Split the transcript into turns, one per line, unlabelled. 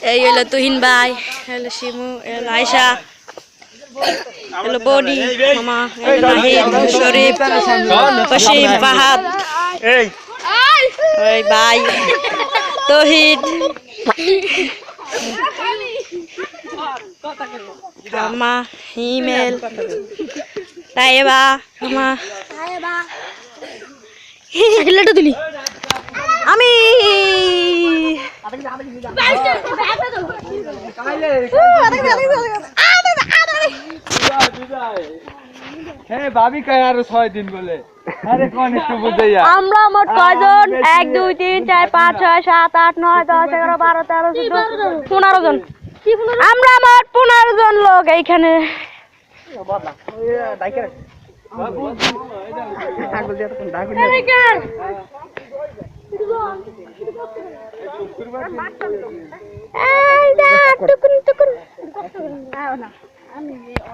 এই হলো তুহিন ভাই, হলো শিমু, হলো আয়সা, হলো বডি মামা, হলো নাহিদ, শরীফ, বসিম, ফাহাদ, ওই ভাই তহিদ, মামা হিমেল, তাইবা মামা, লেটু দিলি আমি
ভাবি কয় আরো 6 দিন বলে। আরে কোন একটু বুঝাইয়া
আমরা মোট কয়জন? 1 2 3 4 5 6 7 8 9 10 11 12 13 14 15 জন। আমরা মোট 15 জন লোক এইখানে।